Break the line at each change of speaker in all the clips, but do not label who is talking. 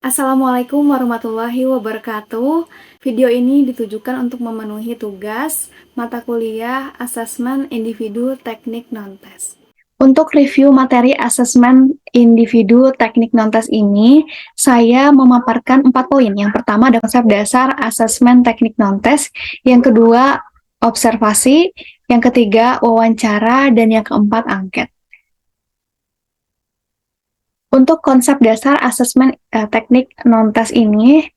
Assalamualaikum warahmatullahi wabarakatuh. Video ini ditujukan untuk memenuhi tugas mata kuliah Asesmen Individu Teknik Non-Tes. Untuk review materi asesmen individu teknik non-tes ini, saya memaparkan 4 poin. Yang pertama ada konsep dasar asesmen teknik non-tes, yang kedua observasi, yang ketiga wawancara, dan yang keempat angket. Untuk konsep dasar asesmen teknik non-tes ini,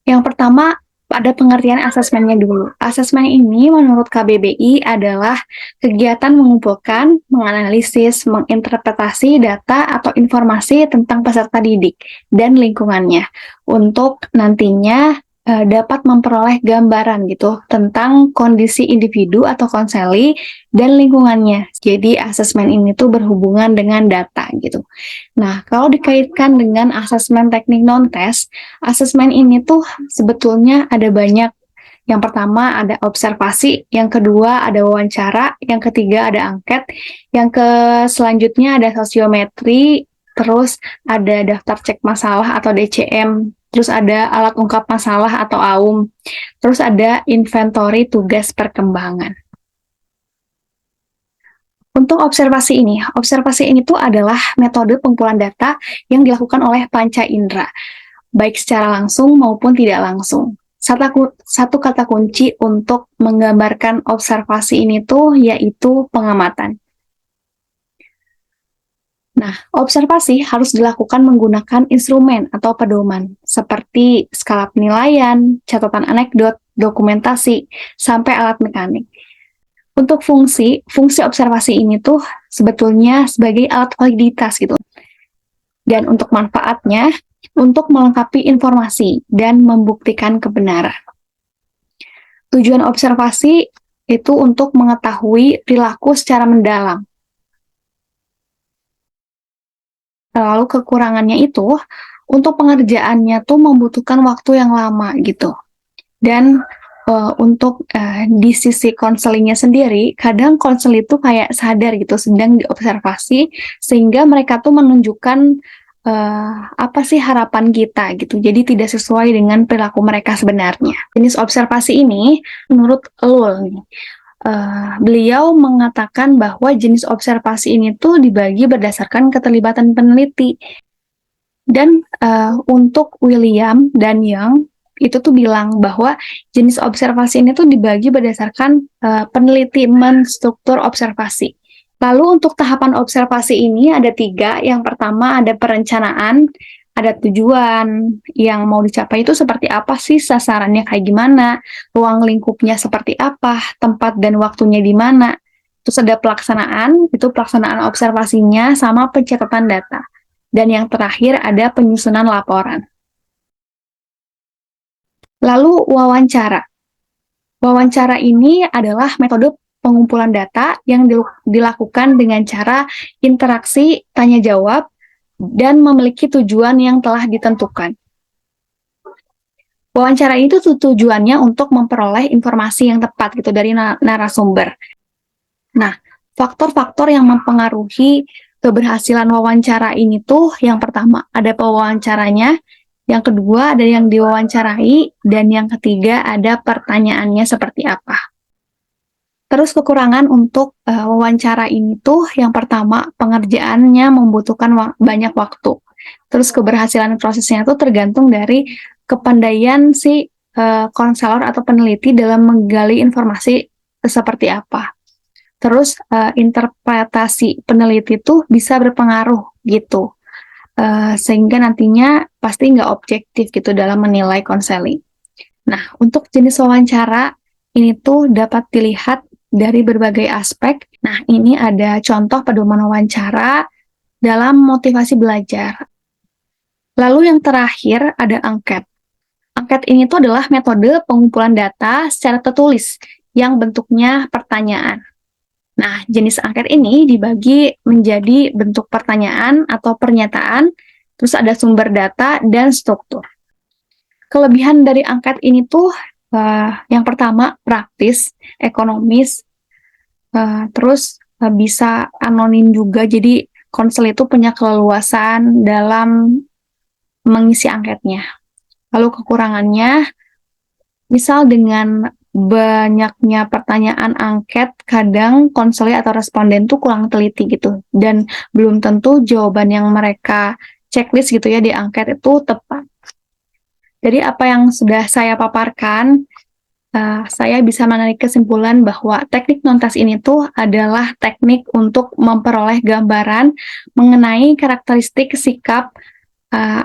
yang pertama ada pengertian asesmennya dulu. Asesmen ini menurut KBBI adalah kegiatan mengumpulkan, menganalisis, menginterpretasi data atau informasi tentang peserta didik dan lingkungannya untuk nantinya dapat memperoleh gambaran gitu tentang kondisi individu atau konseli dan lingkungannya. Jadi asesmen ini tuh berhubungan dengan data gitu. Nah, kalau dikaitkan dengan asesmen teknik non-tes, asesmen ini tuh sebetulnya ada banyak. Yang pertama ada observasi, yang kedua ada wawancara, yang ketiga ada angket, yang selanjutnya ada sosiometri, terus ada daftar cek masalah atau DCM, terus ada alat ungkap masalah atau AUM, terus ada inventory tugas perkembangan. Untuk observasi ini tuh adalah metode pengumpulan data yang dilakukan oleh panca indera, baik secara langsung maupun tidak langsung. Satu kata kunci untuk menggambarkan observasi ini tuh yaitu pengamatan. Nah, observasi harus dilakukan menggunakan instrumen atau pedoman seperti skala penilaian, catatan anekdot, dokumentasi, sampai alat mekanik. Untuk fungsi observasi ini tuh sebetulnya sebagai alat validitas gitu. Dan untuk manfaatnya, untuk melengkapi informasi dan membuktikan kebenaran. Tujuan observasi itu untuk mengetahui perilaku secara mendalam. Lalu kekurangannya itu, untuk pengerjaannya tuh membutuhkan waktu yang lama gitu. Dan untuk di sisi konselingnya sendiri, kadang konsel itu kayak sadar gitu, sedang diobservasi, sehingga mereka tuh menunjukkan apa sih harapan kita gitu. Jadi tidak sesuai dengan perilaku mereka sebenarnya. Jenis observasi ini, menurut Lul nih, beliau mengatakan bahwa jenis observasi ini tuh dibagi berdasarkan keterlibatan peneliti. Dan untuk William dan Young, itu tuh bilang bahwa jenis observasi ini tuh dibagi berdasarkan peneliti menstruktur observasi. Lalu untuk tahapan observasi ini ada 3. Yang pertama ada perencanaan, ada tujuan yang mau dicapai itu seperti apa sih, sasarannya kayak gimana, ruang lingkupnya seperti apa, tempat dan waktunya di mana. Terus ada pelaksanaan, itu pelaksanaan observasinya sama pencatatan data. Dan yang terakhir ada penyusunan laporan. Lalu wawancara. Wawancara ini adalah metode pengumpulan data yang dilakukan dengan cara interaksi, tanya jawab, dan memiliki tujuan yang telah ditentukan. Wawancara itu tujuannya untuk memperoleh informasi yang tepat gitu dari narasumber. Nah, faktor-faktor yang mempengaruhi keberhasilan wawancara ini tuh yang pertama ada pewawancaranya, yang kedua ada yang diwawancarai, dan yang ketiga ada pertanyaannya seperti apa. Terus kekurangan untuk wawancara ini tuh yang pertama pengerjaannya membutuhkan banyak waktu. Terus keberhasilan prosesnya tuh tergantung dari kepandaian si konselor atau peneliti dalam menggali informasi seperti apa. Terus interpretasi peneliti tuh bisa berpengaruh gitu. Sehingga nantinya pasti nggak objektif gitu dalam menilai konseling. Nah, untuk jenis wawancara ini tuh dapat dilihat dari berbagai aspek. Nah, ini ada contoh pedoman wawancara dalam motivasi belajar. Lalu yang terakhir ada angket. Angket ini tuh adalah metode pengumpulan data secara tertulis yang bentuknya pertanyaan. Nah, jenis angket ini dibagi menjadi bentuk pertanyaan atau pernyataan, terus ada sumber data dan struktur. Kelebihan dari angket ini tuh yang pertama praktis, ekonomis, terus bisa anonim juga, jadi konsel itu punya keleluasan dalam mengisi angketnya. Lalu kekurangannya, misal dengan banyaknya pertanyaan angket, kadang konselor atau responden tuh kurang teliti gitu, dan belum tentu jawaban yang mereka checklist gitu ya di angket itu tepat. Jadi apa yang sudah saya paparkan, saya bisa menarik kesimpulan bahwa teknik non-tes ini tuh adalah teknik untuk memperoleh gambaran mengenai karakteristik sikap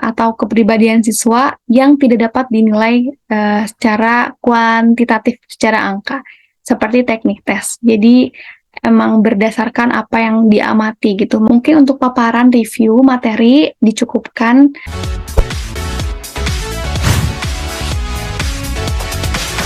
atau kepribadian siswa yang tidak dapat dinilai secara kuantitatif, secara angka, seperti teknik tes. Jadi emang berdasarkan apa yang diamati gitu. Mungkin untuk paparan review materi dicukupkan.